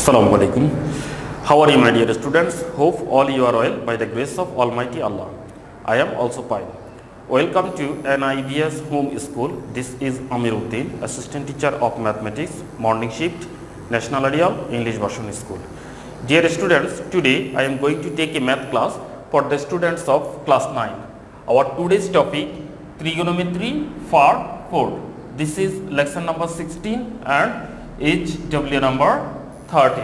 Assalamu alaikum. How are you, my dear students? Hope all you are well by the grace of Almighty Allah. I am also fine. Welcome to NIBS Home School. This is Amiruddin, Assistant Teacher of Mathematics, Morning Shift, National Ideal English Version School. Dear students, today I am going to take a math class for the students of class 9. Our today's topic, trigonometry part 4. This is lesson number 16 and HW number 30.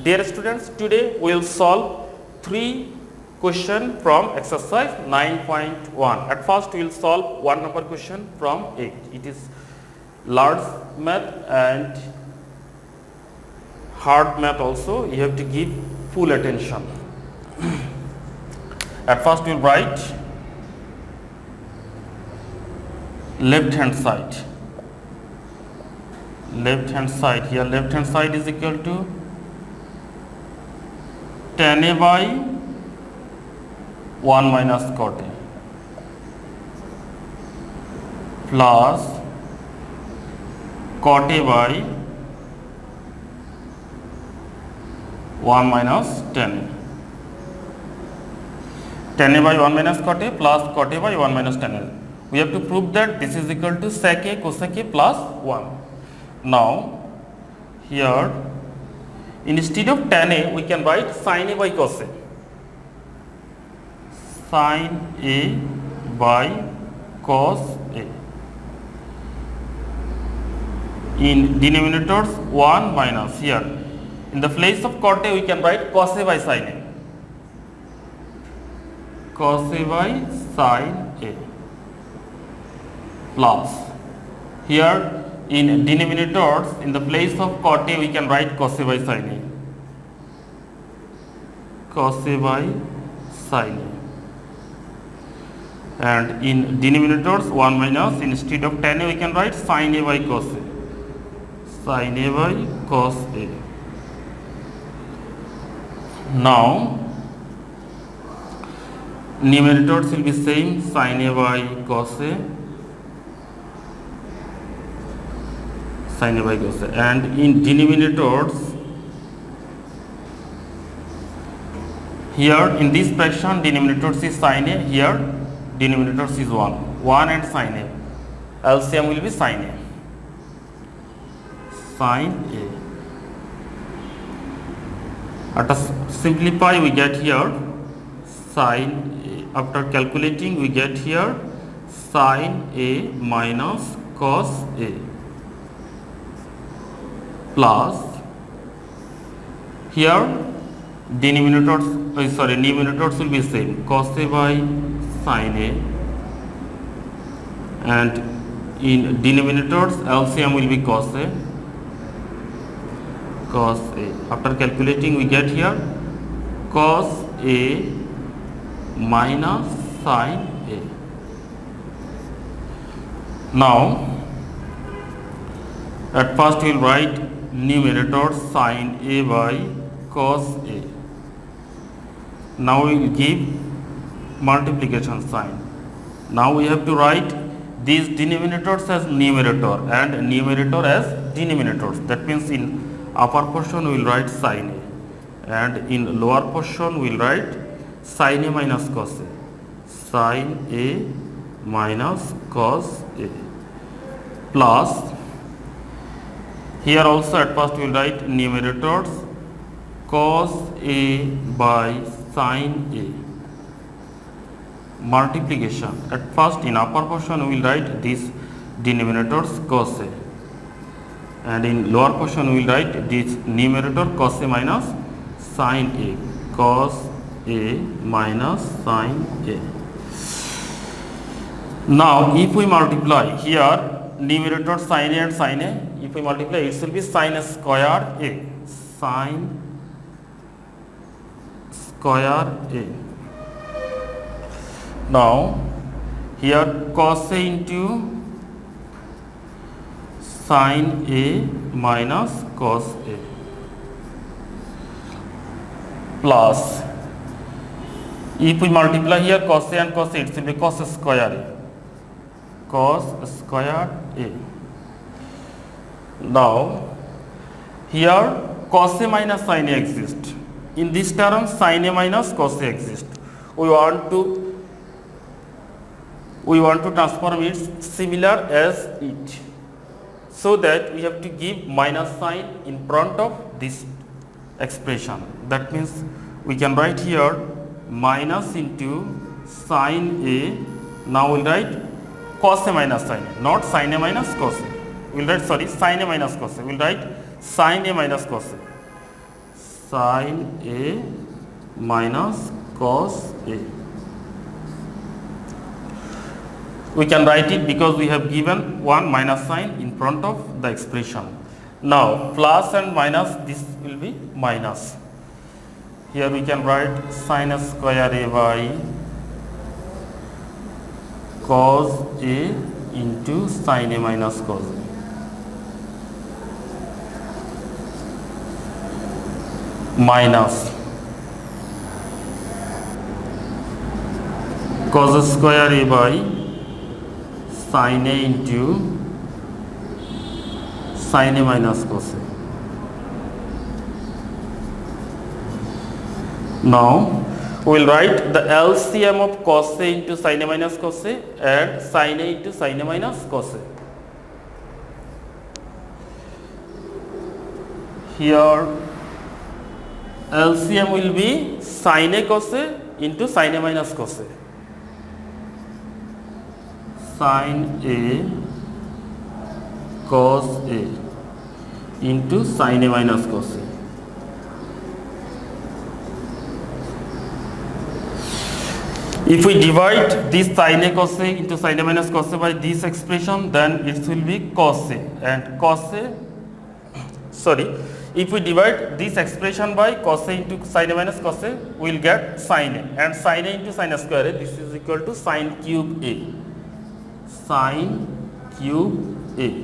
Dear students, today we will solve 3 questions from exercise 9.1. At first we will solve 1 number question from 8. It is large math and hard math also. You have to give full attention. At first we will write left hand side. Left hand side, here left hand side is equal to tan A by 1 minus cot A plus cot A by 1 minus tan A. Tan A by 1 minus cot A plus cot A by 1 minus tan A. We have to prove that this is equal to sec A cosec A plus 1. Now, here instead of tan A, we can write sin A by cos A. Sin A by cos A. In denominators 1 minus, here in the place of cot A, we can write cos A by sin A. Cos A by sin A plus, here in denominators, in the place of cot A, we can write cos A by sin A. Cos A by sin A. And in denominators 1 minus, instead of tan A, we can write sin A by cos A. Sin A by cos A. Now, numerators will be same, sin A by cos A. Sin A by cos A, and in denominators, here in this fraction denominators is sin A, here denominators is 1 and sin A. LCM will be sin A. Sin A. At a simplify, we get here sin A. After calculating, we get here sin A minus cos A plus, here numerators will be same, cos A by sin A, and in denominators LCM will be cos A. After calculating, we get here cos A minus sin A. Now, at first we will write numerator sin A by cos A. Now we will give multiplication sign. Now we have to write these denominators as numerator and numerator as denominators. That means in upper portion we will write sin A, and in lower portion we will write sin A minus cos A. Sin A minus cos A plus, here also at first we will write numerators cos A by sin A. Multiplication, at first in upper portion we will write these denominators cos A, and in lower portion we will write this numerator cos A minus sin A. Cos A minus sin A. Now if we multiply, here numerator sin A and sin A, if we multiply, it will be sin square A. Sin square A. Now, here cos A into sin A minus cos A plus, if we multiply here cos A and cos A, it will be cos square A. Cos square A. Now, here cos A minus sin A exists. In this term, sin A minus cos A exists. We want to transform it similar as it. So that we have to give minus sign in front of this expression. That means we can write here minus into sin A. Now we'll write cos A minus sin A, not sin A minus cos A. We'll write sin A minus cos A. We'll write sin A minus cos A. Sin A minus cos A. We can write it because we have given one minus sign in front of the expression. Now plus and minus, this will be minus. Here we can write sin square A by cos A into sin A minus cos A. Minus cos square A by sin A into sin A minus cos A. Now we will write the LCM of cos A into sin A minus cos A and sin A into sin A minus cos A. Here LCM will be sin A cos A into sin A minus cos A. Sin A cos A into sin A minus cos A. If we divide this sin A cos A into sin A minus cos A by this expression, then it will be cos A, and cos A, if we divide this expression by cos A into sin A minus cos A, we will get sin A, and sin A into sin A square A, this is equal to sin cube A. Sin cube A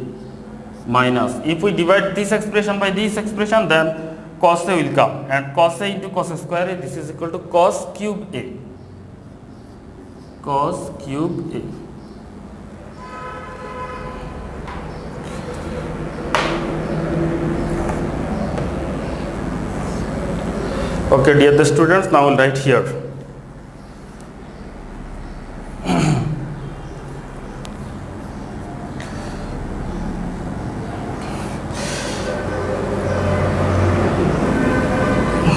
minus, if we divide this expression by this expression, then cos A will come, and cos A into cos A square A, this is equal to cos cube A. Cos cube A. Okay, dear the students, now we'll write here.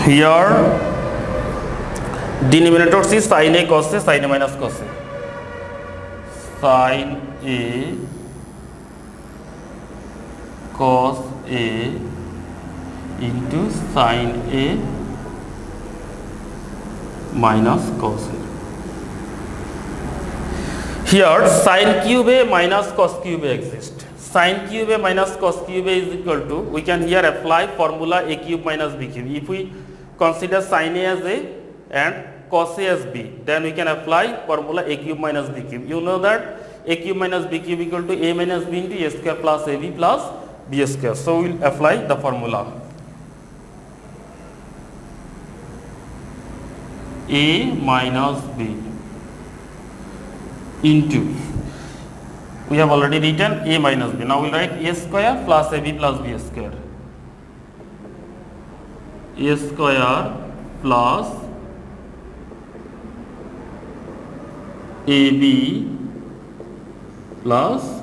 Here denominator is sin A cos A, sin A minus cos A. Sin A cos A into sin A minus cos A. Here sin cube A minus cos cube A exists. Sin cube A minus cos cube A is equal to, we can here apply formula A cube minus B cube. If we consider sin A as A and cos A as B, then we can apply formula A cube minus B cube. You know that A cube minus B cube equal to A minus B into A square plus AB plus B square. So we will apply the formula. A minus B into, we have already written A minus B. Now we will write A square plus AB plus B square. A square plus AB plus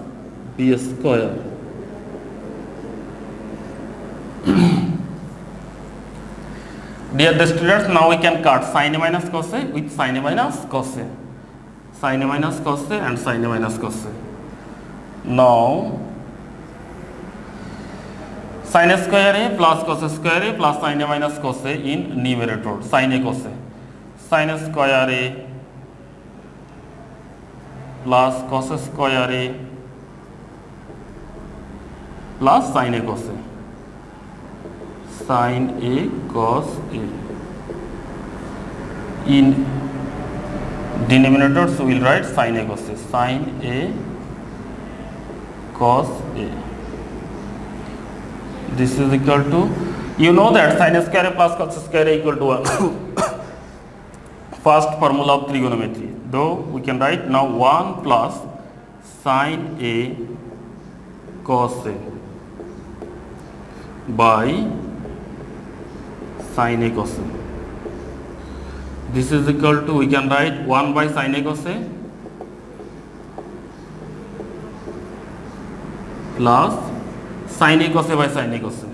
B square. Dear the students, now we can cut sin A minus cos A with sin A minus cos A. Sin A minus cos A and sin A minus cos A. Now sin A square A plus cos A square A plus sin A minus cos A in numerator, sin A cos A. Sin A square A plus cos A square A plus sin A cos A. Sin A cos A. In denominator, so we will write sin A cos A. Sin A cos A. This is equal to, you know that sin A square A plus cos A square A equal to 1. First formula of trigonometry. Though we can write now 1 plus sin A cos A by sin a cos a. This is equal to, we can write 1 by sin a cos a plus sin a cos a by sin a cos a.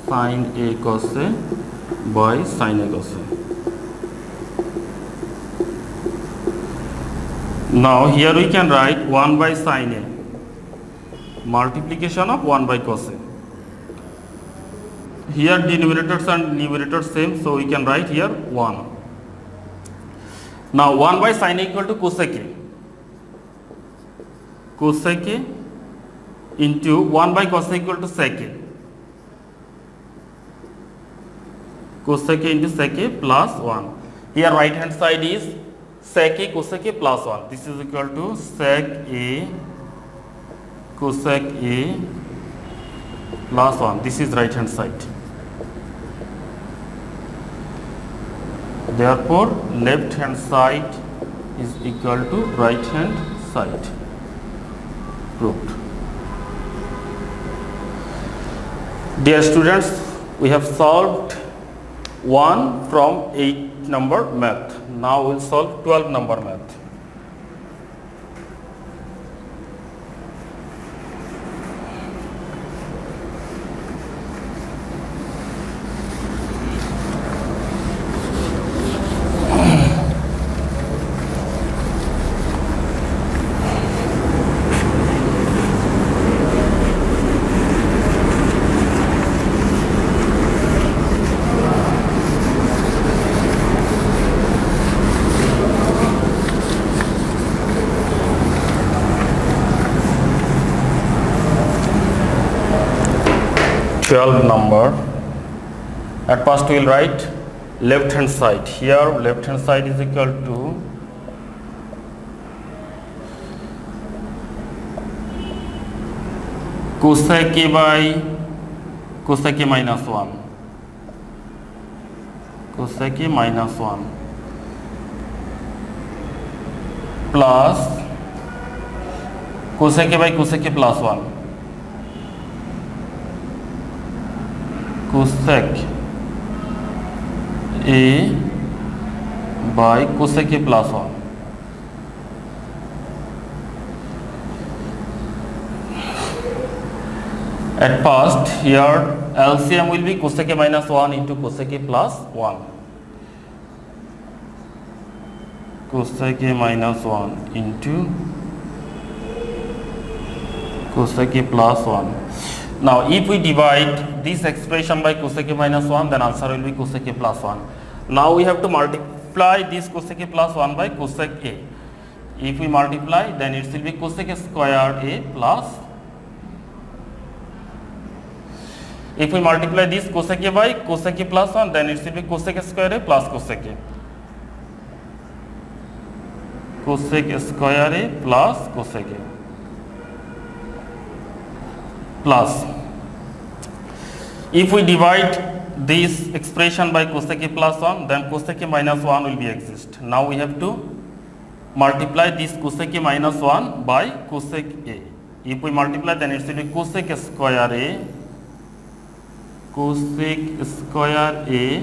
Sin a cos a by sin a cos a. Now here we can write 1 by sin a, multiplication of 1 by cos a. Here denominators and numerators same, so we can write here 1. Now 1 by sin a equal to cosec a. Cosec a into 1 by cos a equal to sec a. Cosec a into sec a plus 1. Here right hand side is sec a cosec a plus 1. This is equal to sec a cosec a plus 1. This is right hand side. Therefore left hand side is equal to right hand side. Proved. Dear students, we have solved 1 from 8 number math. Now we will solve 12 number math. Number. At first we will write left hand side. Here left hand side is equal to cosec a by cosec a minus 1. Cosec a minus 1 plus cosec a by cosec a plus 1. Cosec a by cosec a plus 1. At first here LCM will be cosec a minus 1 into cosec a plus 1. Cosec a minus 1 into cosec a plus 1. Now if we divide this expression by cosec a minus 1, then answer will be cosec a plus 1. Now we have to multiply this cosec a plus 1 by cosec a. If we multiply, then it will be cosec a square a plus. If we multiply this cosec a by cosec a plus 1, then it will be cosec a square a plus cosec a. Cosec a square a plus cosec a. Plus, if we divide this expression by cosec a plus 1, then cosec a minus 1 will be exist. Now we have to multiply this cosec a minus 1 by cosec a. If we multiply, then it will be cosec a square a, cosec square a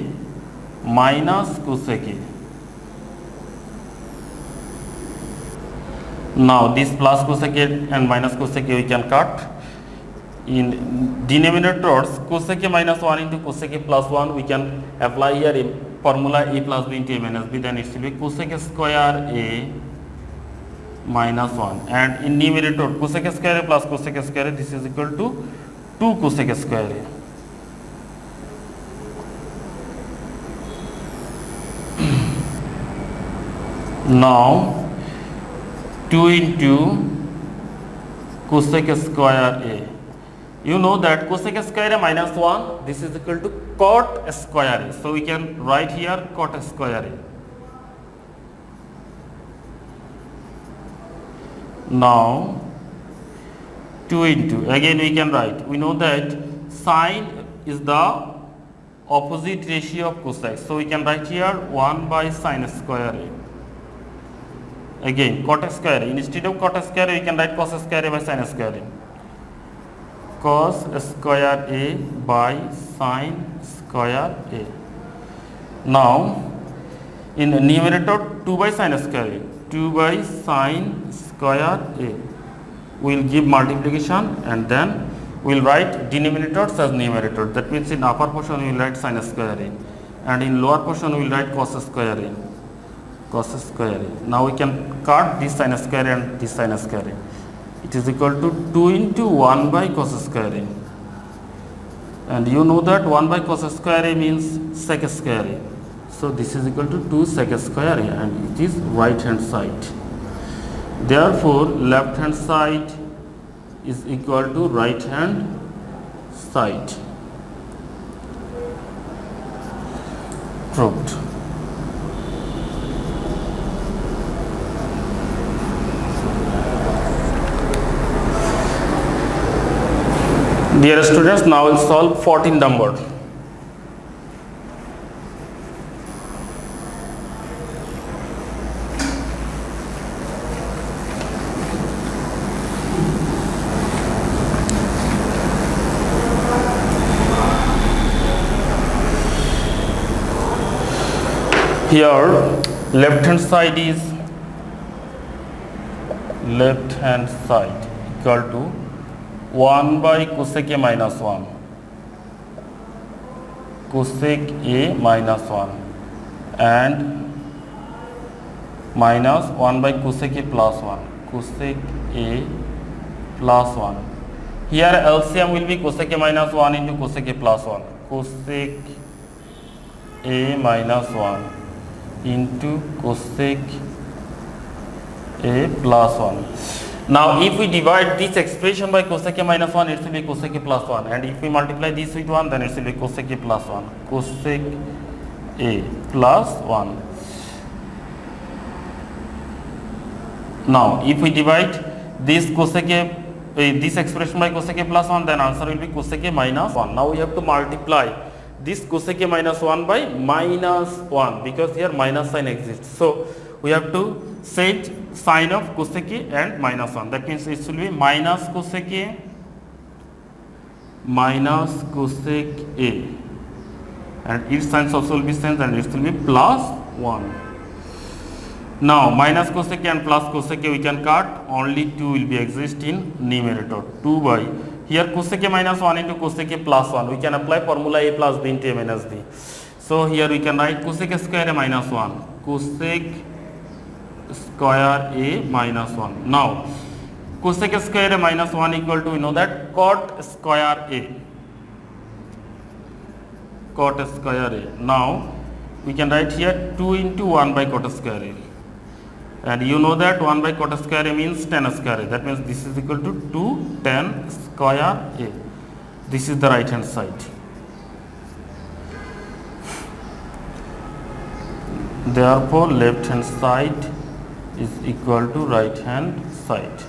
minus cosec a. Now this plus cosec a and minus cosec a we can cut. In denominators, cosec a minus 1 into cosec a plus 1, we can apply here a formula a plus b into a minus b, then it will be cosec a square a minus 1. And in numerator, cosec a square a plus cosec a square a, this is equal to 2 cosec a square a. Now 2 into cosec a square a. You know that cosec square a minus 1, this is equal to cot square a. So we can write here cot square a. Now 2 into, again we can write, we know that sine is the opposite ratio of cosec. So we can write here 1 by sine square a. Again cot square a. Instead of cot square a, we can write cos square a by sine square a. cos square A by sin square A. Now in numerator 2 by sin square A, 2 by sin square A, we will give multiplication and then we will write denominators as numerator. That means in upper portion we will write sin square A and in lower portion we will write cos square A. Cos square A. Now we can cut this sin square A and this sin square A. It is equal to 2 into 1 by cos square A. And you know that 1 by cos square A means sec square A. So this is equal to 2 sec square A and it is right hand side. Therefore left hand side is equal to right hand side. Proved. Dear students, now we'll solve 14 number. Here left hand side is equal to 1 by cosec A minus 1, cosec A minus 1 and minus 1 by cosec A plus 1, cosec A plus 1. Here LCM will be cosec A minus 1 into cosec A plus 1, cosec A minus 1 into cosec A plus 1. Now if we divide this expression by cosec A minus 1, it will be cosec A plus 1, and if we multiply this with 1, then it will be cosec A plus 1, cosec A plus 1. Now if we divide this cosec A, this expression by cosec A plus 1, then answer will be cosec A minus 1. Now we have to multiply this cosec A minus 1 by minus 1 because here minus sign exists. So we have to set sign of cosec A and minus 1. That means it will be minus cosec A minus cosec A, and its signs also will be same, and it will be plus 1. Now minus cosec A and plus cosec A we can cut, only 2 will be exist in numerator. 2 by here cosec A minus 1 into cosec A plus 1, we can apply formula A plus B into A minus B. So here we can write cosec square A minus 1, cosec square A minus 1. Now cosec square A minus 1 equal to, we know that cot square A, cot square A. Now we can write here 2 into 1 by cot square A, and you know that 1 by cot square A means tan square A. That means this is equal to 2 tan square A. This is the right hand side. Therefore left hand side is equal to right hand side.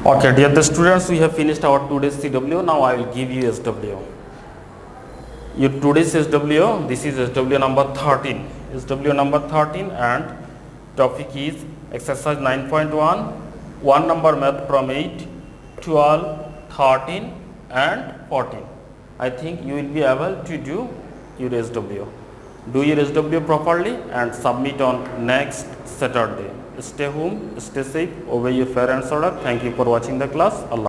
Okay, dear the students, we have finished our today's CW. Now I will give you SW. Your today's SW, this is SW number 13. SW number 13 and topic is exercise 9.1, 1 number math from 8, 12, 13 and 14. I think you will be able to do your SW. Do your SW properly and submit on next Saturday. Stay home, stay safe, obey your parents' order. Thank you for watching the class. Allah.